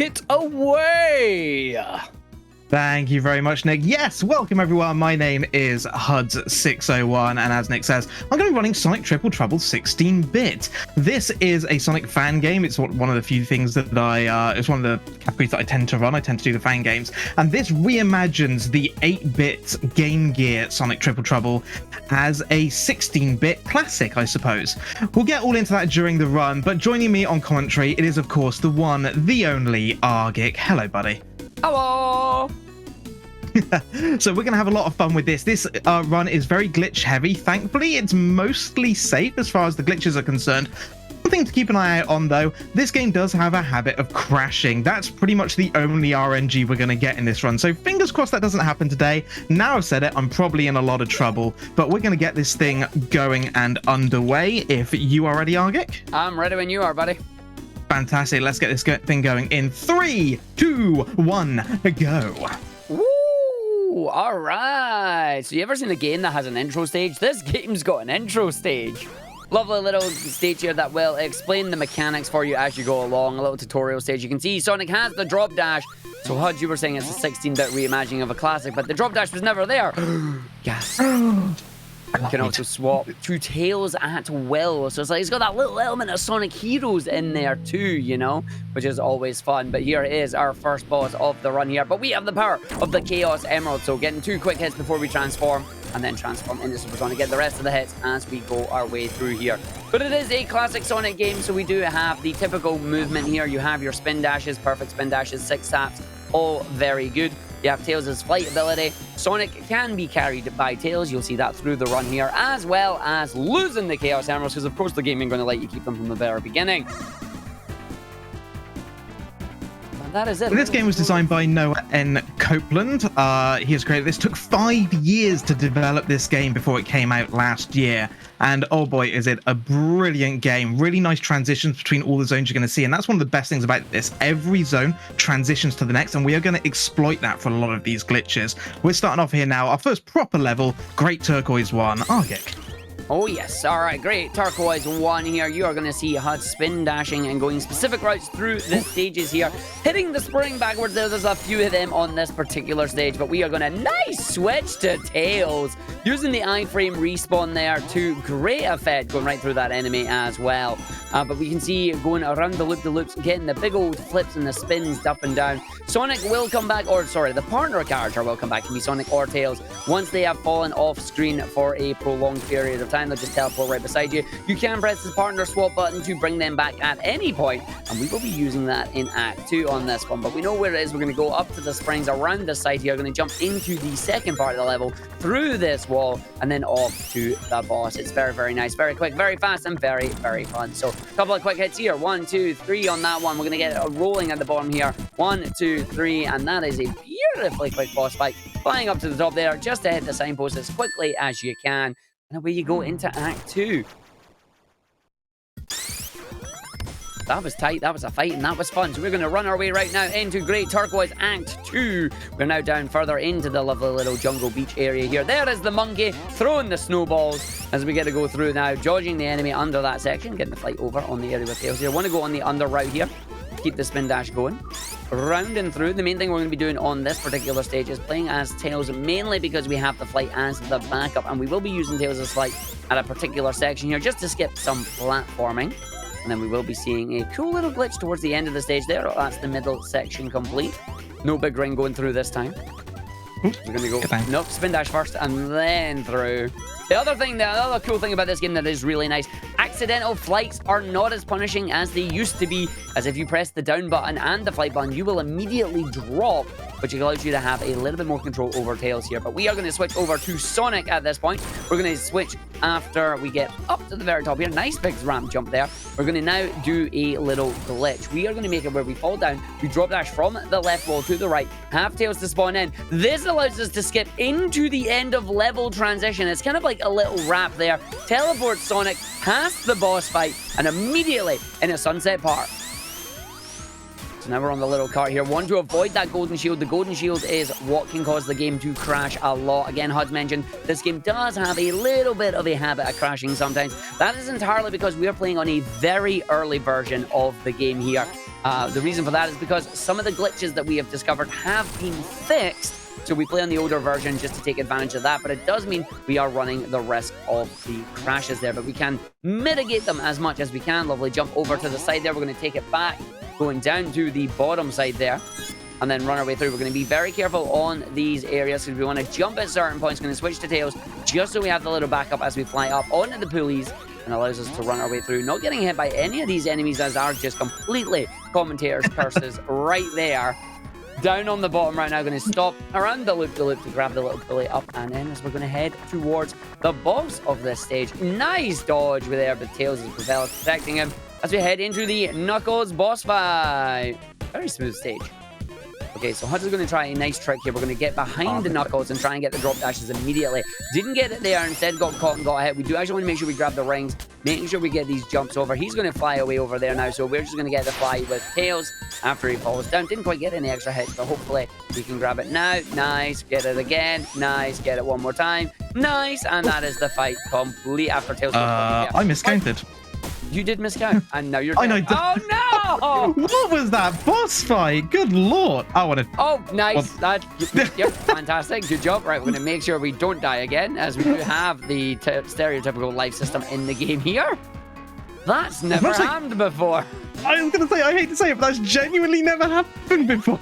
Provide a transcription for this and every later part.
Hit away! Thank you very much, Nick. Yes, welcome everyone. My name is huds601, and as Nick says, I'm going to be running Sonic Triple Trouble 16-bit. This is a Sonic fan game. It's one of the few things that it's one of the categories that I tend to run. I tend to do the fan games, and this reimagines the 8-bit Game Gear Sonic Triple Trouble as a 16-bit classic, I suppose. We'll get all into that during the run, but joining me on commentary, it is of course the one, the only Argic. Hello, buddy. Hello! So we're going to have a lot of fun with this. This run is very glitch heavy. Thankfully, it's mostly safe as far as the glitches are concerned. One thing to keep an eye out on, though, this game does have a habit of crashing. That's pretty much the only RNG we're going to get in this run. So fingers crossed that doesn't happen today. Now I've said it, I'm probably in a lot of trouble. But we're going to get this thing going and underway. If you are ready, Argic? I'm ready when you are, buddy. Fantastic. Let's get this thing going in 3, 2, 1, go. Woo! All right. So you ever seen a game that has an intro stage? This game's got an intro stage. Lovely little stage here that will explain the mechanics for you as you go along. A little tutorial stage. You can see Sonic has the drop dash. So Hud, you were saying it's a 16-bit reimagining of a classic, but the drop dash was never there. Yes. You can also swap two tails at will. So it's like it's got that little element of Sonic Heroes in there too, you know, which is always fun. But here is our first boss of the run here. But we have the power of the Chaos Emerald. So getting 2 quick hits before we transform and then transform into Super Sonic. Get the rest of the hits as we go our way through here. But it is a classic Sonic game, so we do have the typical movement here. You have your spin dashes, perfect spin dashes, 6 taps, all very good. You have Tails' flight ability. Sonic can be carried by Tails. You'll see that through the run here, as well as losing the Chaos Emeralds, because of course the game ain't going to let you keep them from the very beginning. That is it. This game was designed by Noah N. Copeland. He has created this. Took 5 years to develop this game before it came out last year. And oh boy, is it a brilliant game. Really nice transitions between all the zones you're going to see. And that's one of the best things about this. Every zone transitions to the next, and we are going to exploit that for a lot of these glitches. We're starting off here now. Our first proper level, Great Turquoise 1. Argic. Oh yes, alright, great. Turquoise 1 here. You are going to see HUD spin dashing and going specific routes through the stages here. Hitting the spring backwards there. There's a few of them on this particular stage, but we are going to nice switch to Tails. Using the iframe respawn there to great effect, going right through that enemy as well. But we can see going around the loop-de-loops, getting the big old flips and the spins up and down. Sonic will come back, or sorry, the partner character will come back and be Sonic or Tails once they have fallen off screen for a prolonged period of time. They'll just teleport right beside you. You can press the partner swap button to bring them back at any point, and we will be using that in Act 2 on this one. But we know where it is. We're going to go up to the springs around the side here. We're going to jump into the second part of the level, through this wall, and then off to the boss. It's very, very nice, very quick, very fast, and very, very fun. So a couple of quick hits here. 1, 2, 3 on that one. We're going to get it rolling at the bottom here. 1, 2, 3, and that is a beautifully quick boss fight. Flying up to the top there, just to hit the signpost as quickly as you can. And away you go into Act 2. That was tight, that was a fight, and that was fun. So we're going to run our way right now into Great Turquoise Act 2. We're now down further into the lovely little jungle beach area here. There is the monkey throwing the snowballs as we get to go through now, dodging the enemy under that section, getting the flight over on the area with Tails here. I want to go on the under route here. Keep the spin dash going. Round and through. The main thing we're going to be doing on this particular stage is playing as Tails, mainly because we have the flight as the backup, and we will be using Tails' flight at a particular section here just to skip some platforming. And then we will be seeing a cool little glitch towards the end of the stage there. That's the middle section complete. No big ring going through this time. We're going to go, nope, spin dash first and then through. The other cool thing about this game that is really nice, accidental flights are not as punishing as they used to be, as if you press the down button and the flight button, you will immediately drop, which allows you to have a little bit more control over Tails here. But we are going to switch over to Sonic at this point. We're going to switch after we get up to the very top here. Nice big ramp jump there. We're going to now do a little glitch. We are going to make it where we fall down, we drop dash from the left wall to the right, have Tails to spawn in. This allows us to skip into the end of level transition. It's kind of like a little wrap there. Teleport Sonic past the boss fight and immediately in a Sunset Park. So now we're on the little cart here. Want to avoid that golden shield. The golden shield is what can cause the game to crash a lot. Again, HUD's mentioned this game does have a little bit of a habit of crashing sometimes. That is entirely because we are playing on a very early version of the game here. The reason for that is because some of the glitches that we have discovered have been fixed. So we play on the older version just to take advantage of that, but it does mean we are running the risk of the crashes there, but we can mitigate them as much as we can. Lovely jump over to the side there. We're going to take it back, going down to the bottom side there, and then run our way through. We're going to be very careful on these areas because we want to jump at certain points. Going to switch to tails just so we have the little backup as we fly up onto the pulleys, and allows us to run our way through, not getting hit by any of these enemies as are just completely commentators' curses right there. Down on the bottom right now, going to stop around the loop-de-loop to grab the little pulley up, and then as we're going to head towards the boss of this stage. Nice dodge with there, but Tails' propeller protecting him as we head into the Knuckles boss fight. Very smooth stage. Okay, so Huds is going to try a nice trick here. We're going to get behind the Knuckles and try and get the drop dashes immediately. Didn't get it there, instead got caught and got hit. We do actually want to make sure we grab the rings, making sure we get these jumps over. He's going to fly away over there now, so we're just going to get the fly with Tails after he falls down. Didn't quite get any extra hits, but hopefully we can grab it now. Nice. Get it again. Nice. Get it one more time. Nice. And that is the fight complete after Tails. I miscounted. You did miscount, and now you're I dead. know. Oh, no! What was that boss fight? Good lord. I want to... Oh, nice. Yep, fantastic. Good job. Right, we're going to make sure we don't die again, as we do have the stereotypical life system in the game here. That's never happened before. I was going to say, I hate to say it, but that's genuinely never happened before.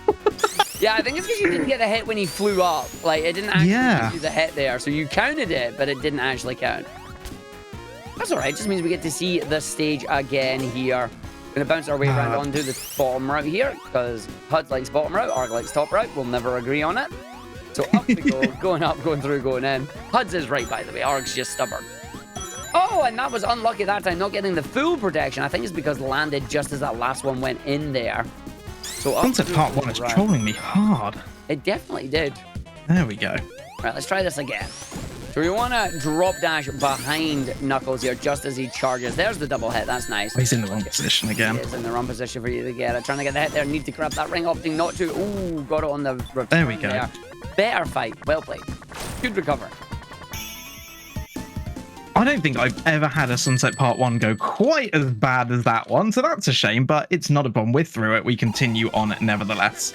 Yeah, I think it's because you didn't get a hit when he flew up. Like, it didn't actually give you the hit there, so you counted it, but it didn't actually count. That's all right. Just means we get to see the stage again here. Going to bounce our way around onto the bottom route here because Huds likes bottom route, Arg likes top route. We'll never agree on it. So up we go, going up, going through, going in. Huds is right, by the way. Arg's just stubborn. Oh, and that was unlucky that time, not getting the full protection. I think it's because landed just as that last one went in there. So up Sunset Part 1 is trolling me hard. It definitely did. There we go. Right, let's try this again. So we want to drop dash behind Knuckles here just as he charges. There's the double hit. That's nice. He's in the wrong position again. He is in the wrong position for you to get it. Trying to get the hit there. Need to grab that ring, opting not to. Ooh, got it on the return. There we go. There. Better fight. Well played. Good recover. I don't think I've ever had a Sunset Part 1 go quite as bad as that one, so that's a shame, but it's not a problem. We're through it. We continue on nevertheless.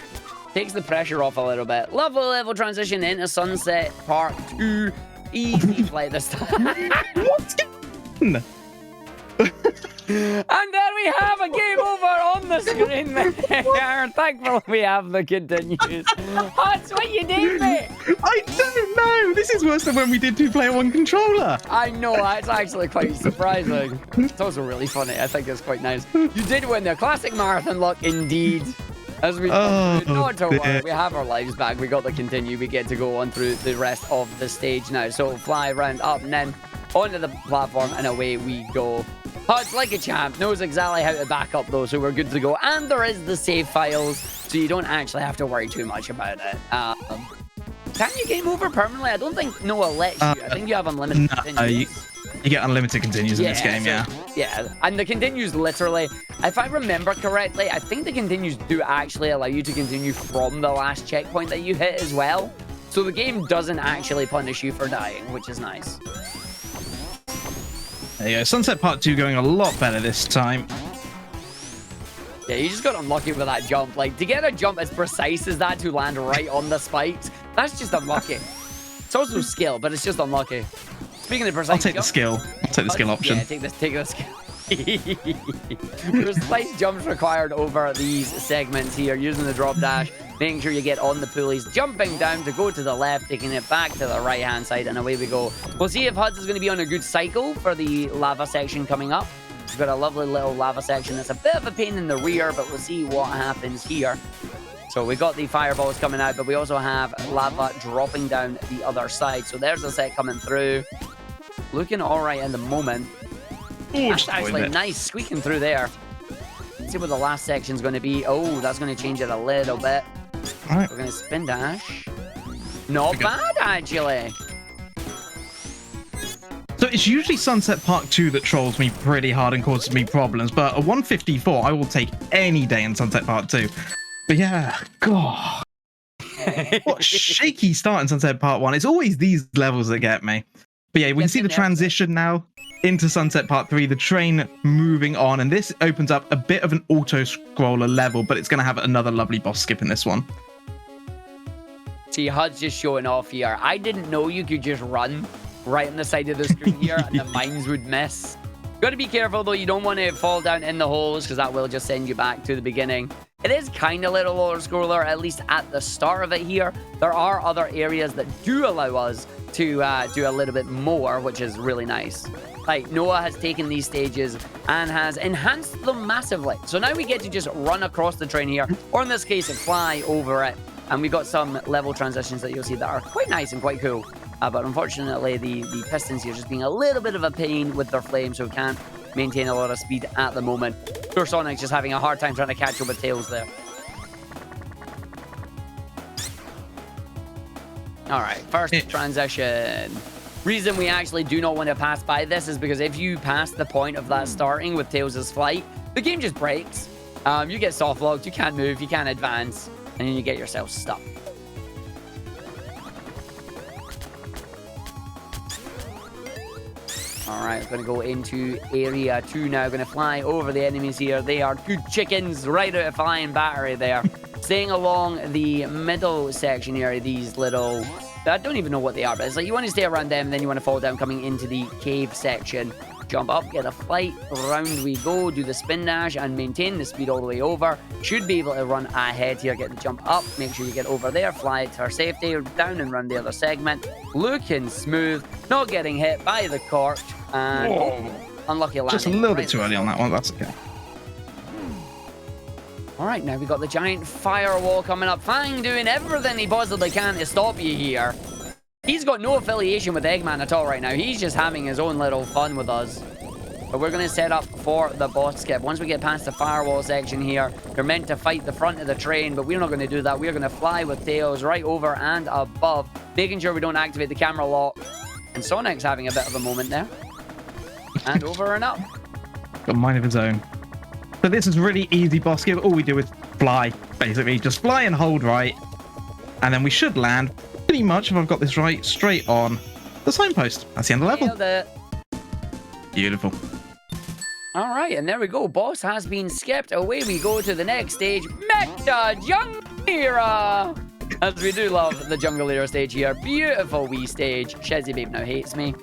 Takes the pressure off a little bit. Lovely level transition into Sunset Part 2. Easy flight this time. What's going on? And there we have a game over on the screen there. Thankfully we have the continues. That's what you did, mate. I don't know. This is worse than when we did 2-player 1 controller. I know, that's actually quite surprising. It's also really funny. I think it's quite nice. You did win the classic marathon luck indeed. As we not to worry, we have our lives back. We got the continue. We get to go on through the rest of the stage now. So fly around up and then onto the platform and away we go. Huds, like a champ, knows exactly how to back up though, so we're good to go. And there is the save files, so you don't actually have to worry too much about it. Can you game over permanently? I don't think Noah lets you. I think you have unlimited continues. You get unlimited continues in this game, Yeah, and the continues literally, if I remember correctly, I think the continues do actually allow you to continue from the last checkpoint that you hit as well. So the game doesn't actually punish you for dying, which is nice. There you go. Sunset Part 2 going a lot better this time. Yeah, you just got unlucky with that jump. Like, to get a jump as precise as that to land right on the spikes, that's just unlucky. It's also skill, but it's just unlucky. Speaking of precise, I'll take the skill. I'll take the skill option. Yeah, take the skill. Precise jumps required over these segments here, using the drop dash, making sure you get on the pulleys, jumping down to go to the left, taking it back to the right hand side, and away we go. We'll see if Huds is going to be on a good cycle for the lava section coming up. We've got a lovely little lava section that's a bit of a pain in the rear, but we'll see what happens here. So we got the fireballs coming out, but we also have lava dropping down the other side. So there's the set coming through. Looking all right at the moment. That's actually nice, squeaking through there. Let's see what the last section's going to be. Oh, that's going to change it a little bit. All right. We're going to spin dash. Not bad, actually. So it's usually Sunset Part 2 that trolls me pretty hard and causes me problems, but a 154 I will take any day in Sunset Part 2. But yeah, God. What a shaky start in Sunset Part 1. It's always these levels that get me. But yeah, we can see the transition now. into Sunset Part 3, the train moving on, and this opens up a bit of an auto-scroller level, but it's going to have another lovely boss skip in this one. See, HUD's just showing off here. I didn't know you could just run right on the side of the screen here and the mines would miss. Got to be careful, though. You don't want to fall down in the holes because that will just send you back to the beginning. It is kind of a little auto-scroller, at least at the start of it here. There are other areas that do allow us to do a little bit more, which is really nice. Like, Noah has taken these stages and has enhanced them massively. So now we get to just run across the train here, or in this case, fly over it. And we've got some level transitions that you'll see that are quite nice and quite cool. But unfortunately, the pistons here just being a little bit of a pain with their flame, so we can't maintain a lot of speed at the moment. Poor Sonic's just having a hard time trying to catch up with Tails there. Alright, first transition. Reason we actually do not want to pass by this is because if you pass the point of that starting with Tails' flight, the game just breaks. You get soft locked, you can't move, you can't advance, and then you get yourself stuck. Alright, going to go into area 2 now. Going to fly over the enemies here. They are good chickens, right out of flying battery there. Staying along the middle section here, these little... I don't even know what they are, but it's like you want to stay around them, and then you want to fall down coming into the cave section. Jump up, get a flight, round we go, do the spin dash, and maintain the speed all the way over. Should be able to run ahead here, get the jump up, make sure you get over there, fly to our safety, down and run the other segment. Looking smooth, not getting hit by the cork, and unlucky landing. Just a little bit too early on that one, that's okay. Alright, now we got the giant firewall coming up. Fang doing everything he possibly can to stop you here. He's got no affiliation with Eggman at all right now. He's just having his own little fun with us. But we're going to set up for the boss skip. Once we get past the firewall section here, you're meant to fight the front of the train, but we're not going to do that. We're going to fly with Tails right over and above, making sure we don't activate the camera lock. And Sonic's having a bit of a moment there. And over and up. Got a mind of his own. So this is really easy boss skip. All we do is fly, basically. Just fly and hold right. And then we should land pretty much, if I've got this right, straight on the signpost. That's the end of the level. Nailed it. Beautiful. All right, and there we go. Boss has been skipped. Away we go to the next stage, Mecta Jungle Era. As we do love the Jungle Era stage here. Beautiful wee stage. Shezzy Babe now hates me.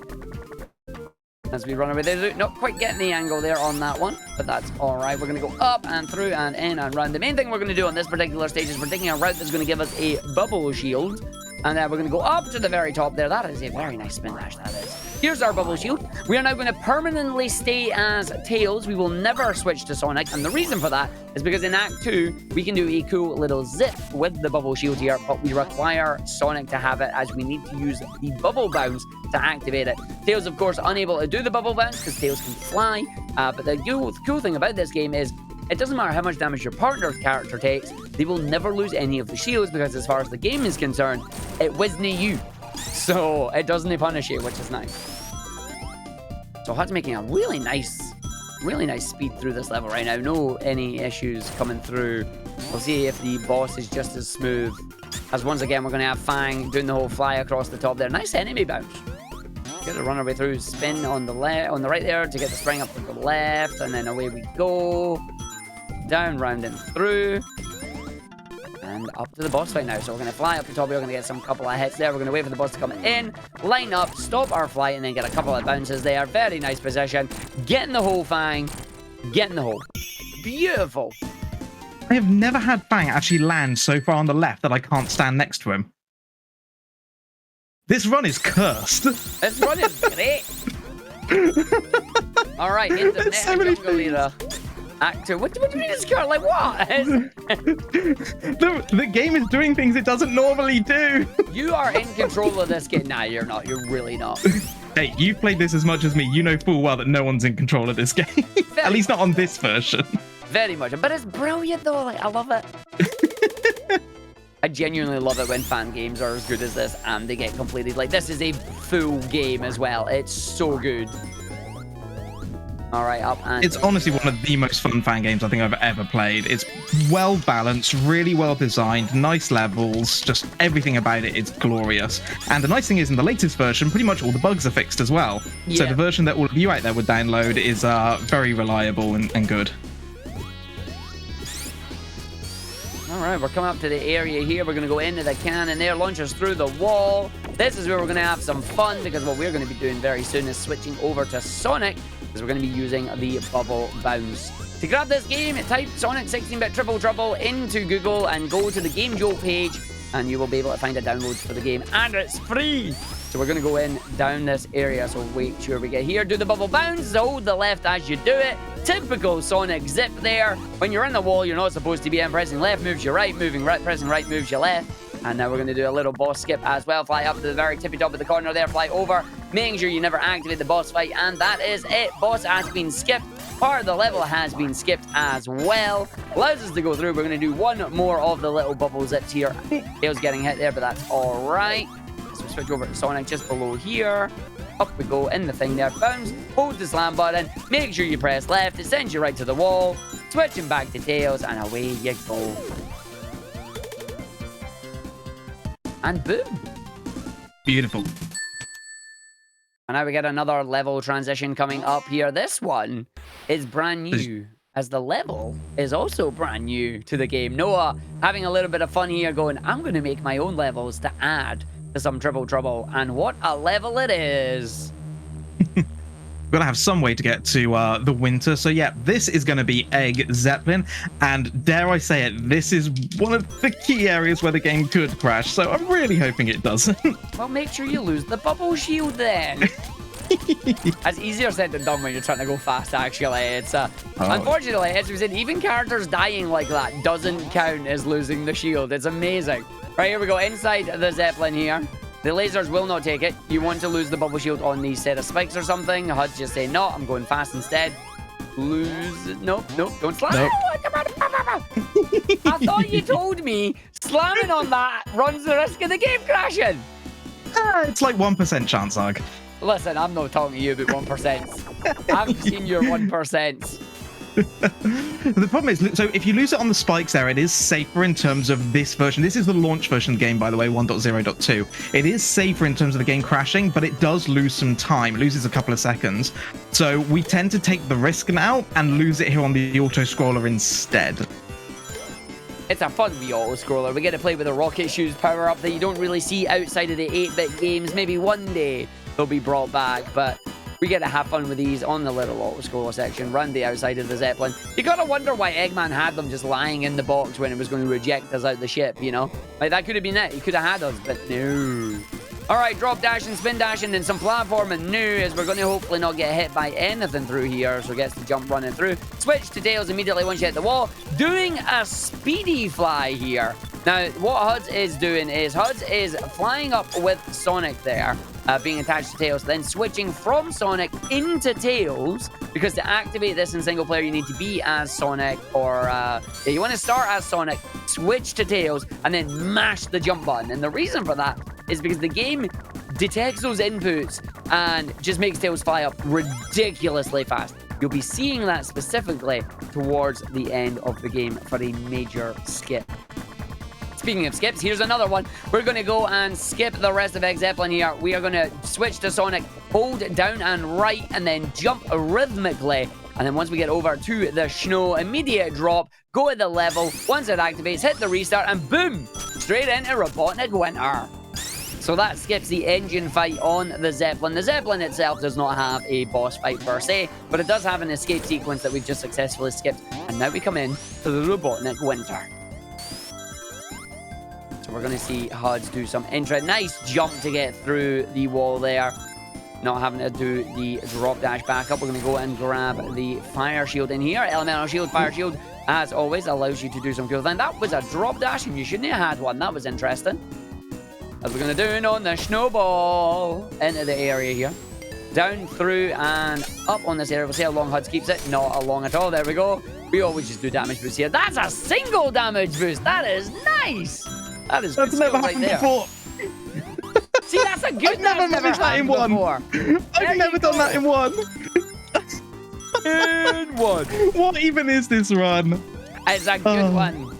As we run away, there's not quite getting the angle there on that one, but that's all right. We're going to go up and through and in and round. The main thing we're going to do on this particular stage is we're taking a route that's going to give us a bubble shield. And then we're going to go up to the very top there. That is a very nice spin dash, that is. Here's our bubble shield. We are now going to permanently stay as Tails. We will never switch to Sonic. And the reason for that is because in Act 2, we can do a cool little zip with the bubble shield here, but we require Sonic to have it as we need to use the bubble bounce to activate it. Tails, of course, unable to do the bubble bounce because Tails can fly. But the cool thing about this game is it doesn't matter how much damage your partner's character takes, they will never lose any of the shields because as far as the game is concerned, it wasn't you. So it doesn't punish you, which is nice. So HUD's making a really nice speed through this level right now. No any issues coming through. We'll see if the boss is just as smooth. As once again, we're going to have Fang doing the whole fly across the top there. Nice enemy bounce. Get to run our way through, spin on the right there to get the spring up to the left, and then away we go. Down, round and through. And up to the boss fight now. So we're going to fly up the top. We're going to get some couple of hits there. We're going to wait for the boss to come in, line up, stop our flight, and then get a couple of bounces there. Very nice position. Get in the hole, Fang. Get in the hole. Beautiful. I have never had Fang actually land so far on the left that I can't stand next to him. This run is cursed. This run is great. All right, into the next Jungle Era. Actor, what do you mean it's cursed? Like what? The game is doing things it doesn't normally do. You are in control of this game. Nah, you're not. You're really not. Hey, you've played this as much as me. You know full well that no one's in control of this game. At least not on this version. Very much. But it's brilliant though. Like, I love it. I genuinely love it when fan games are as good as this and they get completed. Like, this is a full game as well. It's so good. All right, up and... It's honestly one of the most fun fan games I think I've ever played. It's well balanced, really well designed, nice levels, just everything about it is glorious. And the nice thing is, in the latest version, pretty much all the bugs are fixed as well. Yeah. So the version that all of you out there would download is very reliable and good. All right, we're coming up to the area here. We're going to go into the cannon there, launch us through the wall. This is where we're going to have some fun, because what we're going to be doing very soon is switching over to Sonic, because we're going to be using the bubble bounce. To grab this game, type Sonic 16-bit Triple Trouble into Google and go to the Game Jolt page, and you will be able to find a download for the game, and it's free. So we're going to go in down this area, so make sure we get here. Do the bubble bounce, hold the left as you do it. Typical Sonic zip there. When you're in the wall, you're not supposed to be in. Pressing left moves you right, moving right, pressing right moves you left. And now we're going to do a little boss skip as well. Fly up to the very tippy top of the corner there, fly over, making sure you never activate the boss fight. And that is it. Boss has been skipped. Part of the level has been skipped as well. Allows us to go through. We're going to do one more of the little bubble zips here. Tails getting hit there, but that's all right. So we switch over to Sonic just below here. Up we go in the thing there. Bounce, hold the slam button, make sure you press left. It sends you right to the wall. Switching back to Tails, and away you go. And boom. Beautiful. And now we get another level transition coming up here. This one is brand new, as the level is also brand new to the game. Noah having a little bit of fun here, going, I'm going to make my own levels to add to some Triple Trouble. And what a level it is. We're going to have some way to get to the winter. So yeah, this is going to be Egg Zeppelin. And dare I say it, this is one of the key areas where the game could crash. So I'm really hoping it doesn't. Well, make sure you lose the bubble shield then. It's easier said than done when you're trying to go fast, actually. It's unfortunately, as we said, even characters dying like that doesn't count as losing the shield. It's amazing. Right, here we go, inside the Zeppelin here. The lasers will not take it. You want to lose the bubble shield on these set of spikes or something. HUDs just say, no, I'm going fast instead. Lose it. Nope, don't slam. Nope. I thought you told me slamming on that runs the risk of the game crashing. It's like 1% chance, Arg. Listen, I'm not talking to you about 1%. I've seen your 1%. The problem is, so if you lose it on the spikes there, it is safer in terms of this version. This is the launch version of the game, by the way, 1.0.2. It is safer in terms of the game crashing, but it does lose some time. It loses a couple of seconds. So we tend to take the risk now and lose it here on the auto-scroller instead. It's a fun wee auto-scroller. We get to play with the rocket shoes power-up that you don't really see outside of the 8-bit games. Maybe one day they'll be brought back, but we get to have fun with these on the little auto-scroller section, run the outside of the Zeppelin. You gotta wonder why Eggman had them just lying in the box when it was going to reject us out the ship, you know? Like, that could have been it. He could have had us, but no. Alright, drop dashing, spin dashing, and some platforming new, as we're going to hopefully not get hit by anything through here, so gets the jump running through. Switch to Tails immediately once you hit the wall, doing a speedy fly here. Now, what HUDs is doing is, HUDs is flying up with Sonic there, being attached to Tails, then switching from Sonic into Tails, because to activate this in single player, you need to be as Sonic, or you want to start as Sonic, switch to Tails, and then mash the jump button. And the reason for that is because the game detects those inputs and just makes Tails fly up ridiculously fast. You'll be seeing that specifically towards the end of the game for a major skip. Speaking of skips, here's another one. We're going to go and skip the rest of Egg Zeppelin here. We are going to switch to Sonic, hold down and right, and then jump rhythmically. And then once we get over to the snow, immediate drop, go at the level. Once it activates, hit the restart, and boom! Straight into Robotnik Winter. So that skips the engine fight on the Zeppelin. The Zeppelin itself does not have a boss fight per se, but it does have an escape sequence that we've just successfully skipped. And now we come in to the Robotnik Winter. So we're going to see HUDs do some nice jump to get through the wall there. Not having to do the drop dash back up. We're going to go and grab the fire shield in here. Elemental shield, fire shield, as always, allows you to do some cool things. That was a drop dash and you shouldn't have had one. That was interesting. As we're going to do on the snowball into the area here. Down through and up on this area. We'll see how long HUDs keeps it. Not long at all. There we go. We always just do damage boost here. That's a single damage boost. That is nice. That's never happened before. See, that's a good. I've never managed that in one. I've never done that in one. in one. What even is this run? It's a good one.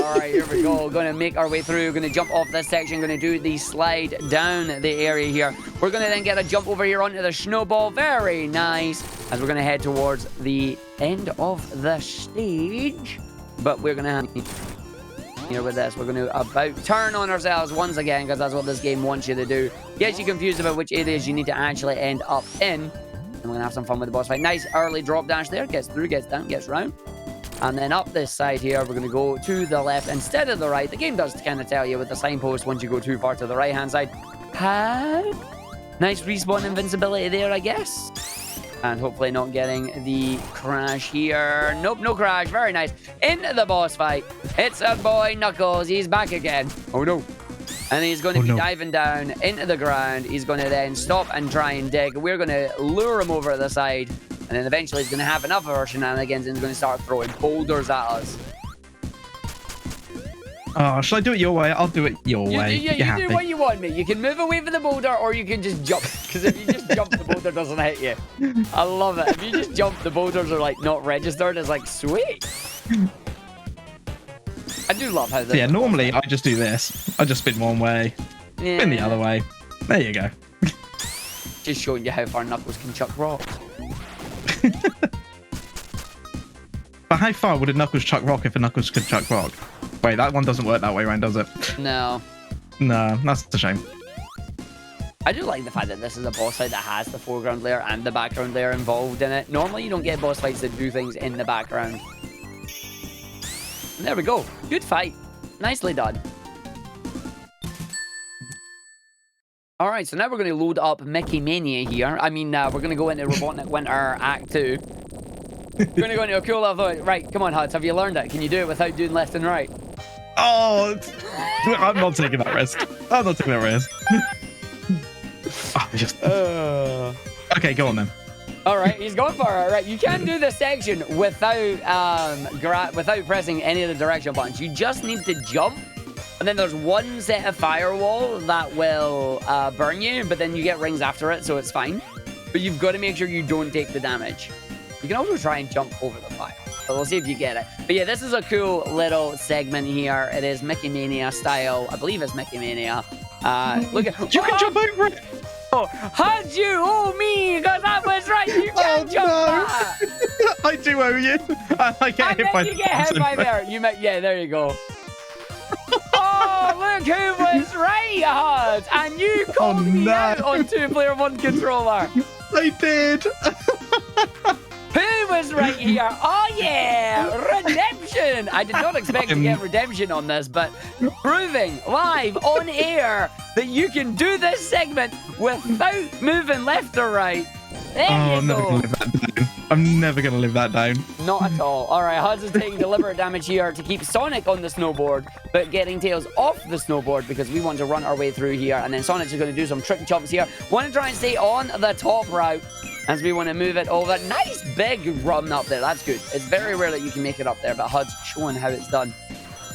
All right, here we go. Going to make our way through. Going to jump off this section. Going to do the slide down the area here. We're going to then get a jump over here onto the snowball. Very nice. As we're going to head towards the end of the stage. But we're going to have here with this. We're going to about turn on ourselves once again because that's what this game wants you to do. Gets you confused about which areas you need to actually end up in. And we're going to have some fun with the boss fight. Nice early drop dash there. Gets through, gets down, gets round. And then up this side here, we're going to go to the left instead of the right. The game does kind of tell you with the signpost once you go too far to the right-hand side. Nice respawn invincibility there, I guess. And hopefully not getting the crash here. Nope, no crash. Very nice. Into the boss fight. It's our boy Knuckles. He's back again. Oh, no. And he's going to be diving down into the ground. He's going to then stop and try and dig. We're going to lure him over to the side. And then eventually he's going to have enough of our shenanigans and he's going to start throwing boulders at us. Oh, shall I do it your way? I'll do it your way. You do what you want, mate. You can move away from the boulder or you can just jump. Because if you just jump, the boulder doesn't hit you. I love it. If you just jump, the boulders are like not registered. It's like, sweet. I do love how this. So yeah, normally I just do this. I just spin one way, spin the other way. There you go. Just showing you how far Knuckles can chuck rocks. But how far would a Knuckles chuck rock if a Knuckles could chuck rock? Wait, that one doesn't work that way around, does it? No. No, that's a shame. I do like the fact that this is a boss fight that has the foreground layer and the background layer involved in it. Normally, you don't get boss fights that do things in the background. And there we go. Good fight. Nicely done. All right, so now we're going to load up Mickey Mania here. I mean, we're going to go into Robotnik Winter Act 2. We're going to go into a cool level. Right, come on, Huds. Have you learned it? Can you do it without doing left and right? Oh, I'm not taking that risk. I'm not taking that risk. Okay, go on then. All right, he's going for it. Right, you can do this section without without pressing any of the direction buttons. You just need to jump. And then there's one set of firewall that will burn you, but then you get rings after it, so it's fine. But you've got to make sure you don't take the damage. You can also try and jump over the fire. But we'll see if you get it. But yeah, this is a cool little segment here. It is Mickey Mania style. I believe it's Mickey Mania. Look at you can jump over it. Oh, how'd you owe me? Because I was right. You can't jump that. I do owe you. I get hit by. You get hit by there. Yeah, there you go. Oh, look who was right, Huds! And you called me out on 2-player 1 controller. I did. Who was right here? Oh, yeah! Redemption! I did not expect to get redemption on this, but proving live on air that you can do this segment without moving left or right. There you go. I'm never going to live that down. Not at all. All right, Huds is taking deliberate damage here to keep Sonic on the snowboard, but getting Tails off the snowboard because we want to run our way through here. And then Sonic's going to do some trick jumps here. Want to try and stay on the top route as we want to move it over. Nice big run up there. That's good. It's very rare that you can make it up there, but Huds showing how it's done.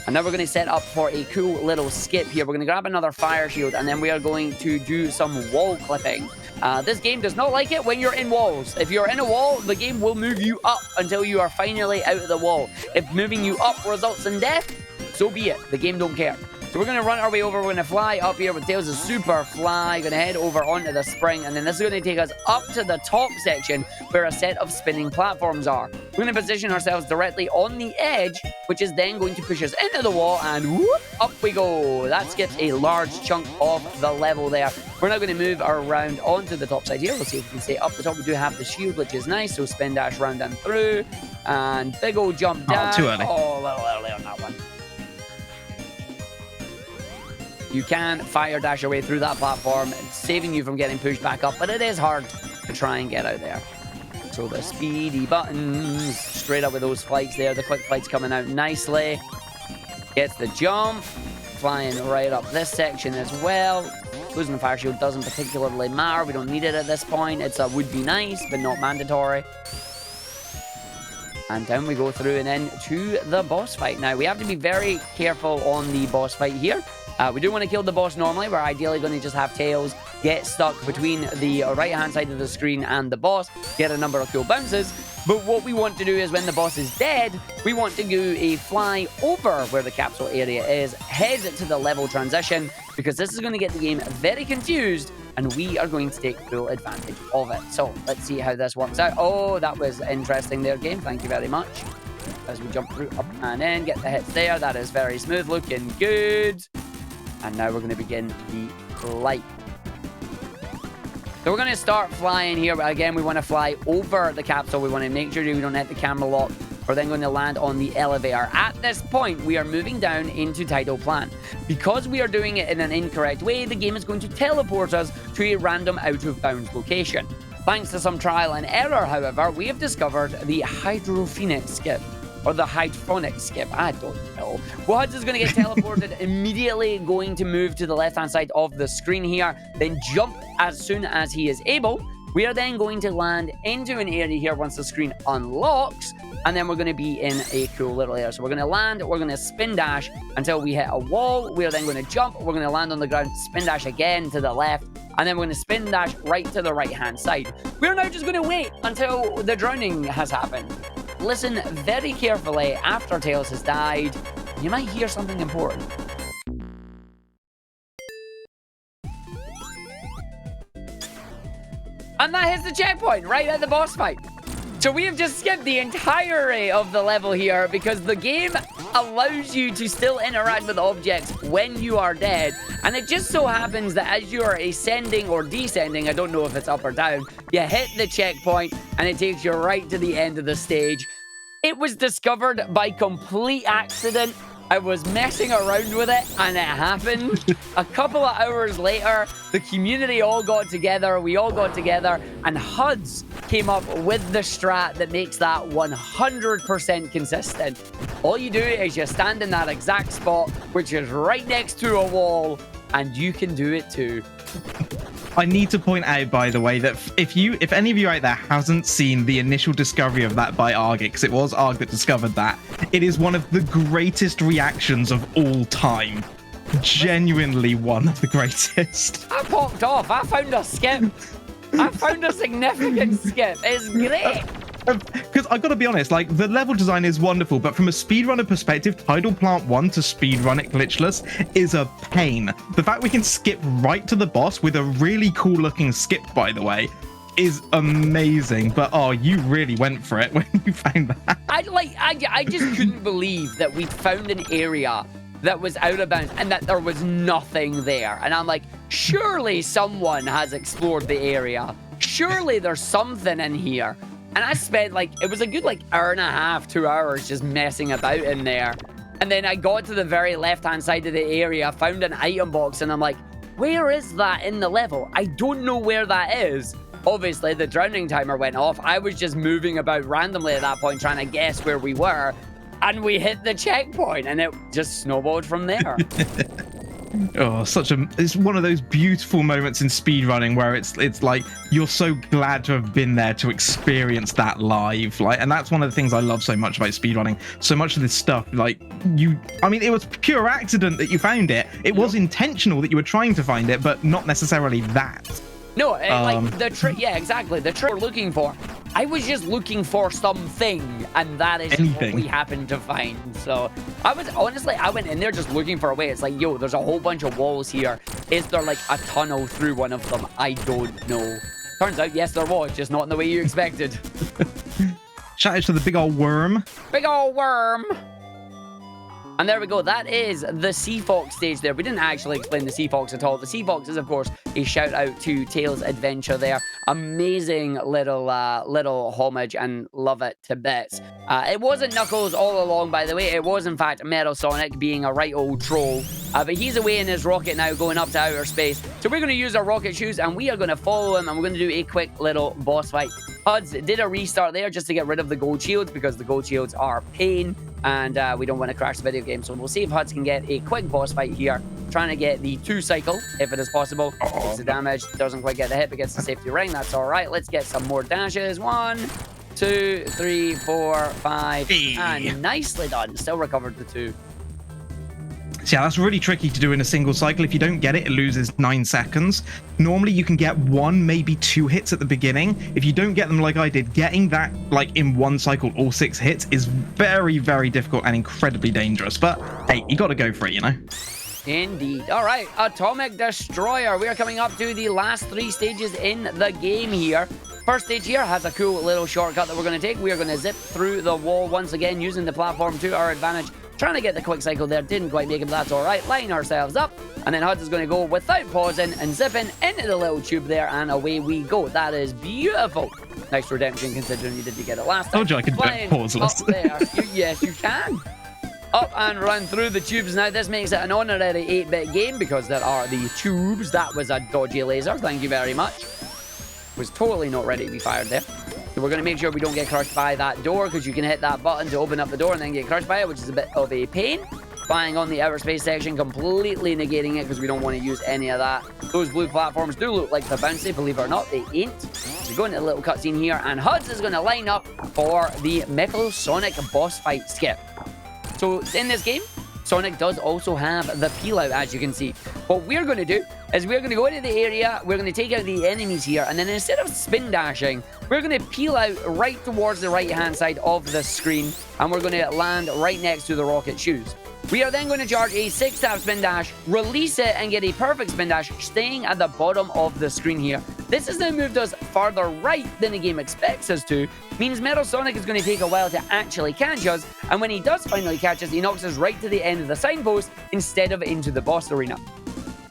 And now we're going to set up for a cool little skip here. We're going to grab another fire shield, and then we are going to do some wall clipping. This game does not like it when you're in walls. If you're in a wall, the game will move you up until you are finally out of the wall. If moving you up results in death, so be it. The game don't care. So we're going to run our way over. We're going to fly up here with Tails' super fly. Going to head over onto the spring. And then this is going to take us up to the top section where a set of spinning platforms are. We're going to position ourselves directly on the edge, which is then going to push us into the wall. And whoop, up we go. That skips a large chunk of the level there. We're now going to move around onto the top side here. We'll see if we can stay up the top. We do have the shield, which is nice. So spin dash round and through. And big old jump down. Oh, too early. Oh, a little early on that one. You can fire dash your way through that platform, saving you from getting pushed back up, but it is hard to try and get out there. So the speedy buttons, straight up with those flights there. The quick flights coming out nicely. Gets the jump, flying right up this section as well. Losing the fire shield doesn't particularly matter. We don't need it at this point. It's a would be nice, but not mandatory. And down we go through and then to the boss fight. Now, we have to be very careful on the boss fight here. We do want to kill the boss normally. We're ideally going to just have Tails get stuck between the right-hand side of the screen and the boss, get a number of cool bounces. But what we want to do is when the boss is dead, we want to do a fly over where the capsule area is, head to the level transition, because this is going to get the game very confused, and we are going to take full advantage of it. So let's see how this works out. Oh, that was interesting there, game. Thank you very much. As we jump through, up and in, get the hits there. That is very smooth, looking good. And now we're going to begin the flight. So we're going to start flying here. But again, we want to fly over the capsule. We want to make sure we don't hit the camera lock. We're then going to land on the elevator. At this point, we are moving down into Tidal Plan. Because we are doing it in an incorrect way, the game is going to teleport us to a random out-of-bounds location. Thanks to some trial and error, however, we have discovered the hydrophonic skip. Or the hydrophonic skip, I don't know. Huds is going to get teleported immediately, going to move to the left-hand side of the screen here, then jump as soon as he is able. We are then going to land into an area here once the screen unlocks, and then we're going to be in a cool little area. So we're going to land, we're going to spin dash until we hit a wall. We are then going to jump, we're going to land on the ground, spin dash again to the left, and then we're going to spin dash right to the right-hand side. We're now just going to wait until the drowning has happened. Listen very carefully after Tails has died. You might hear something important. And that hits the checkpoint right at the boss fight. So we have just skipped the entirety of the level here because the game allows you to still interact with objects when you are dead. And it just so happens that as you are ascending or descending, I don't know if it's up or down, you hit the checkpoint and it takes you right to the end of the stage. It was discovered by complete accident. I was messing around with it and it happened. A couple of hours later, the community all got together, we all got together, and Huds came up with the strat that makes that 100% consistent. All you do is you stand in that exact spot, which is right next to a wall, and you can do it too. I need to point out, by the way, that if any of you out there hasn't seen the initial discovery of that by Arg, because it was Arg that discovered that, it is one of the greatest reactions of all time. Genuinely one of the greatest. I popped off. I found a skip. I found a significant skip. It's great. Because I gotta be honest, like, the level design is wonderful, but from a speedrunner perspective, Tidal Plant 1 to speedrun it glitchless is a pain. The fact we can skip right to the boss with a really cool looking skip, by the way, is amazing. But oh, you really went for it when you found that. I just couldn't believe that we found an area that was out of bounds and that there was nothing there. And I'm like, surely someone has explored the area. Surely there's something in here. And I spent, like, it was a good, like, hour and a half, 2 hours just messing about in there. And then I got to the very left-hand side of the area, found an item box, and I'm like, where is that in the level? I don't know where that is. Obviously, the drowning timer went off. I was just moving about randomly at that point, trying to guess where we were. And we hit the checkpoint, and it just snowballed from there. Oh, it's one of those beautiful moments in speedrunning where it's like you're so glad to have been there to experience that live. Like, and that's one of the things I love so much about speedrunning. So much of this stuff, like, I mean, it was pure accident that you found it. It was intentional that you were trying to find it, but not necessarily that. No, like the trick, yeah, exactly. The trick we're looking for. I was just looking for something, and that is what we happened to find. So I went in there just looking for a way. It's like, yo, there's a whole bunch of walls here. Is there like a tunnel through one of them? I don't know. Turns out, yes, there was, just not in the way you expected. Shout out to the big old worm. Big old worm. And there we go. That is the Sea Fox stage there. We didn't actually explain the Sea Fox at all. The Sea Fox is, of course, a shout out to Tails' adventure there. Amazing little homage and love it to bits. It wasn't Knuckles all along, by the way. It was, in fact, Metal Sonic being a right old troll. But he's away in his rocket now, going up to outer space. So we're going to use our rocket shoes, and we are going to follow him, and we're going to do a quick little boss fight. Huds did a restart there just to get rid of the gold shields, because the gold shields are pain, and we don't want to crash the video game. So we'll see if Huds can get a quick boss fight here, trying to get the 2 cycle, if it is possible. Takes the damage, doesn't quite get the hit, but gets the safety ring. That's all right. Let's get some more dashes. 1, 2, 3, 4, 5. Hey. And nicely done. Still recovered the 2. So yeah, that's really tricky to do in a single cycle. If you don't get it, it loses 9 seconds. Normally, you can get 1, maybe 2 hits at the beginning. If you don't get them like I did, getting that like in one cycle, all 6 hits is very, very difficult and incredibly dangerous. But hey, you got to go for it, you know? Indeed. All right, Atomic Destroyer. We are coming up to the last 3 stages in the game here. First stage here has a cool little shortcut that we're going to take. We are going to zip through the wall once again using the platform to our advantage. Trying to get the quick cycle there, didn't quite make it, but that's all right. Line ourselves up, and then Huds is going to go without pausing and zipping into the little tube there, and away we go. That is beautiful. Nice redemption considering you didn't get it last time. Told you I could do it pauseless. Up there. Yes, you can. Up and run through the tubes. Now, this makes it an honorary 8-bit game because there are the tubes. That was a dodgy laser. Thank you very much. Was totally not ready to be fired there. So we're going to make sure we don't get crushed by that door because you can hit that button to open up the door and then get crushed by it, which is a bit of a pain. Flying on the outer space section, completely negating it because we don't want to use any of that. Those blue platforms do look like they're bouncy, believe it or not, they ain't. So go into a little cutscene here, and Huds is going to line up for the Metal Sonic boss fight skip. So in this game, Sonic does also have the peel out, as you can see. What we're going to do is we're going to go into the area, we're going to take out the enemies here, and then instead of spin dashing, we're going to peel out right towards the right-hand side of the screen, and we're going to land right next to the rocket shoes. We are then going to charge a 6-tap spin dash, release it, and get a perfect spin dash, staying at the bottom of the screen here. This has now moved us farther right than the game expects us to, means Metal Sonic is going to take a while to actually catch us, and when he does finally catch us, he knocks us right to the end of the signpost instead of into the boss arena.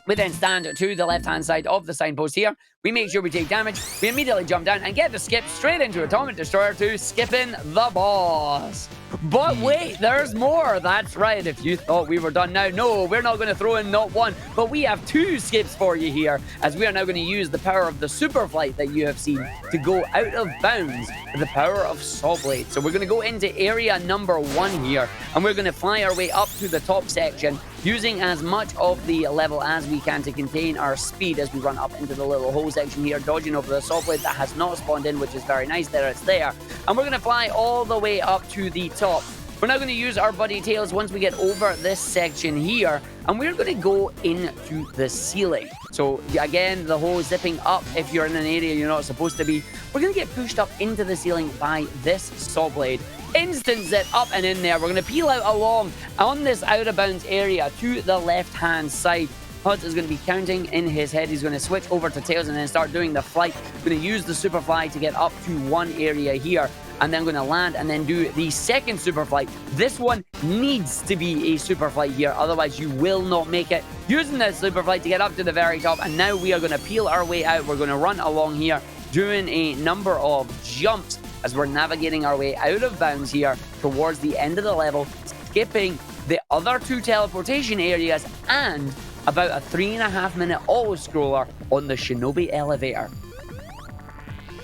We then stand to the left-hand side of the signpost here. We make sure we take damage. We immediately jump down and get the skip straight into Atomic Destroyer 2, skipping the boss. But wait, there's more. That's right. If you thought we were done now, no, we're not going to throw in not 1, but we have 2 skips for you here, as we are now going to use the power of the super flight that you have seen to go out of bounds with the power of Saw Blade. So we're going to go into area number 1 here, and we're going to fly our way up to the top section, using as much of the level as we can to contain our speed as we run up into the little hole section here, dodging over the Saw Blade that has not spawned in, which is very nice. There, it's there. And we're going to fly all the way up to the top. We're now going to use our buddy Tails once we get over this section here, and we're going to go into the ceiling. So again, the whole zipping up if you're in an area you're not supposed to be. We're going to get pushed up into the ceiling by this Saw Blade. Instant zip up and in there. We're going to peel out along on this out of bounds area to the left hand side. Huds is going to be counting in his head. He's going to switch over to Tails and then start doing the flight. Going to use the super fly to get up to one area here, and then going to land and then do the second super flight. This one needs to be a super flight here, otherwise you will not make it. Using this super flight to get up to the very top, and now we are going to peel our way out. We're going to run along here, doing a number of jumps as we're navigating our way out of bounds here towards the end of the level, skipping the other 2 teleportation areas and about a 3.5-minute auto-scroller on the Shinobi elevator.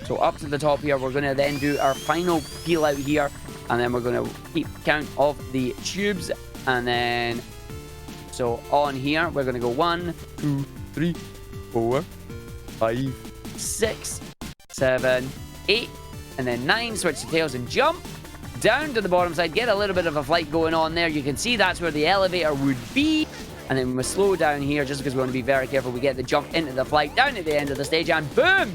So up to the top here, we're going to then do our final peel out here, and then we're going to keep count of the tubes, and then so on here, we're going to go 1, 2, 3, 4, 5, 6, 7, 8, and then 9. Switch to Tails and jump down to the bottom side, get a little bit of a flight going on there. You can see that's where the elevator would be. And then we slow down here just because we want to be very careful. We get the jump into the flight down at the end of the stage, and boom!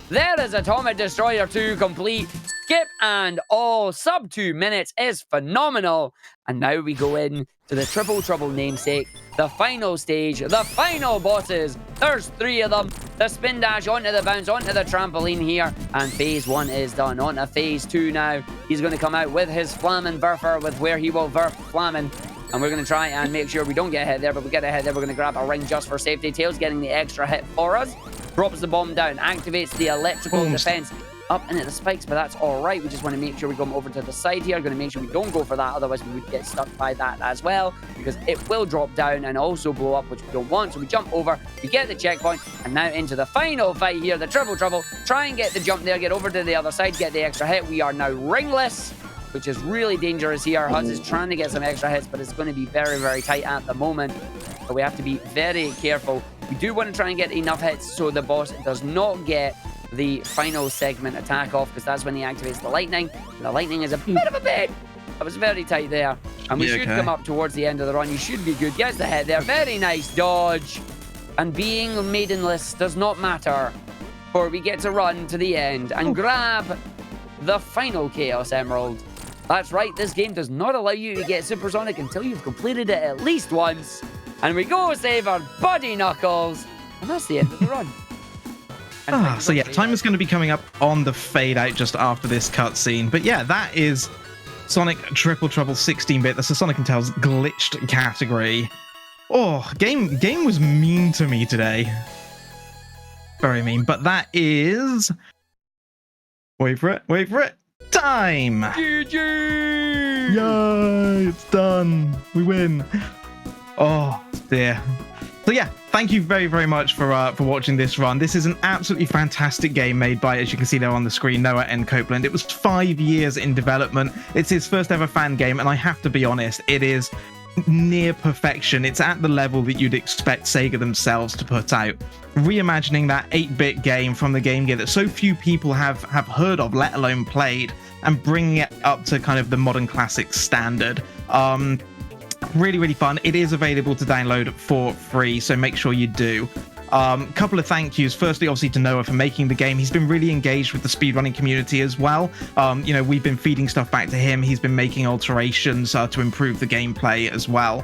There is Atomic Destroyer 2 complete. Skip and all. Sub 2 minutes is phenomenal. And now we go in to the Triple Trouble namesake, the final stage, the final bosses. There's 3 of them. The spin dash onto the bounce, onto the trampoline here. And phase 1 is done. On to phase 2 now. He's going to come out with his Flamin' Verfer, with where he will verf Flamin'. And we're going to try and make sure we don't get hit there, but we get a hit there. We're going to grab a ring just for safety. Tails getting the extra hit for us. Drops the bomb down, activates the electrical defense up into the spikes, but that's all right. We just want to make sure we come over to the side here. Going to make sure we don't go for that, otherwise we would get stuck by that as well, because it will drop down and also blow up, which we don't want. So we jump over, we get the checkpoint, and now into the final fight here, the Triple Trouble. Try and get the jump there, get over to the other side, get the extra hit. We are now ringless, which is really dangerous here. Huds is trying to get some extra hits, but it's going to be very, very tight at the moment. So we have to be very careful. We do want to try and get enough hits so the boss does not get the final segment attack off, because that's when he activates the lightning. And the lightning is a bit of a bit. That was very tight there. And we should come up towards the end of the run. You should be good. Gets the hit there. Very nice dodge. And being maidenless does not matter, for we get to run to the end and grab the final Chaos Emerald. That's right, this game does not allow you to get supersonic until you've completed it at least once. And we go save our buddy Knuckles. And that's the end of the run. So yeah, time is going to be coming up on the fade out just after this cutscene. But yeah, that is Sonic Triple Trouble 16-bit. That's the Sonic and Tails glitched category. Oh, game was mean to me today. Very mean. But that is... Wait for it. Time! GG! Yay! It's done. We win. Oh, dear. So yeah, thank you very, very much for watching this run. This is an absolutely fantastic game made by, as you can see there on the screen, Noah N. Copeland. It was 5 years in development. It's his first ever fan game, and I have to be honest, it is near perfection. It's at the level that you'd expect Sega themselves to put out. Reimagining that 8-bit game from the Game Gear that so few people have heard of, let alone played, and bringing it up to kind of the modern classic standard. Really, really fun. It is available to download for free, so make sure you do. Couple of thank yous. Firstly, obviously, to Noah for making the game. He's been really engaged with the speedrunning community as well. You know, we've been feeding stuff back to him. He's been making alterations to improve the gameplay as well.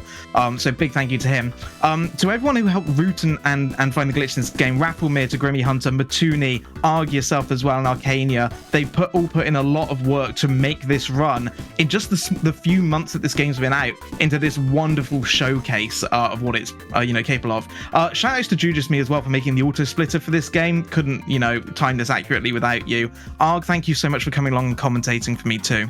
So big thank you to him. To everyone who helped root and find the glitch in this game, Rafflemere, to Grimmy Hunter, Matuni, Arg yourself as well, and Arcania. They've all put in a lot of work to make this run in just the few months that this game's been out into this wonderful showcase of what it's you know, capable of. Shout outs to Judas Me as well for making the auto splitter for this game. Couldn't, you know, time this accurately without you. Arg, thank you so much for coming along and commentating for me too.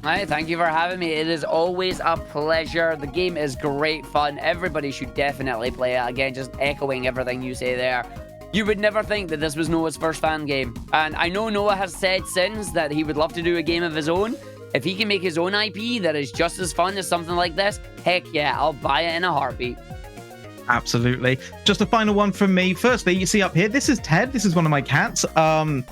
Hi, thank you for having me. It is always a pleasure. The game is great fun. Everybody should definitely play it. Again, just echoing everything you say there. You would never think that this was Noah's first fan game. And I know Noah has said since that he would love to do a game of his own. If he can make his own IP that is just as fun as something like this, heck yeah, I'll buy it in a heartbeat. Absolutely. Just a final one from me. Firstly, you see up here, this is Ted. This is one of my cats.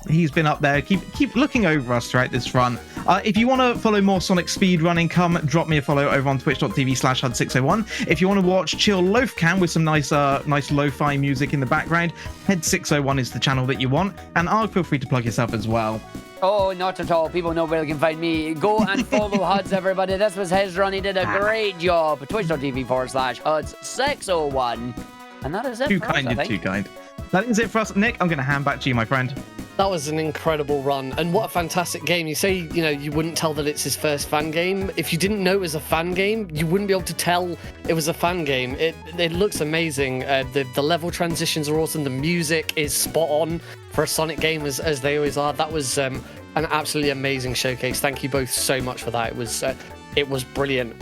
He's been up there. Keep looking over us throughout this run. If you want to follow more Sonic speedrunning, come drop me a follow over on twitch.tv/huds601. If you want to watch Chill Loaf Cam with some nice lo-fi music in the background, Head601 is the channel that you want. And Arg, feel free to plug yourself as well. Oh, not at all. People know where they can find me. Go and follow Huds, everybody. This was his run. He did a great job. Twitch.tv/Huds601. And that is it Too for us, I think. Too kind. That is it for us. Nick, I'm going to hand back to you, my friend. That was an incredible run, and what a fantastic game. You say, you know, you wouldn't tell that it's his first fan game. If you didn't know it was a fan game, you wouldn't be able to tell it was a fan game. It looks amazing. The level transitions are awesome. The music is spot on for a Sonic game, as they always are. That was an absolutely amazing showcase. Thank you both so much for that. It was brilliant.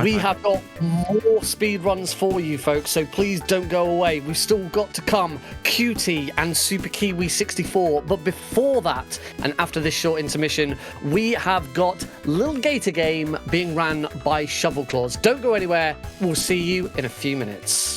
We have got more speed runs for you, folks, so please don't go away. We've still got to come QT and Super Kiwi 64, but before that, and after this short intermission, we have got Lil Gator Game being ran by Shovel Claws. Don't go anywhere. We'll see you in a few minutes.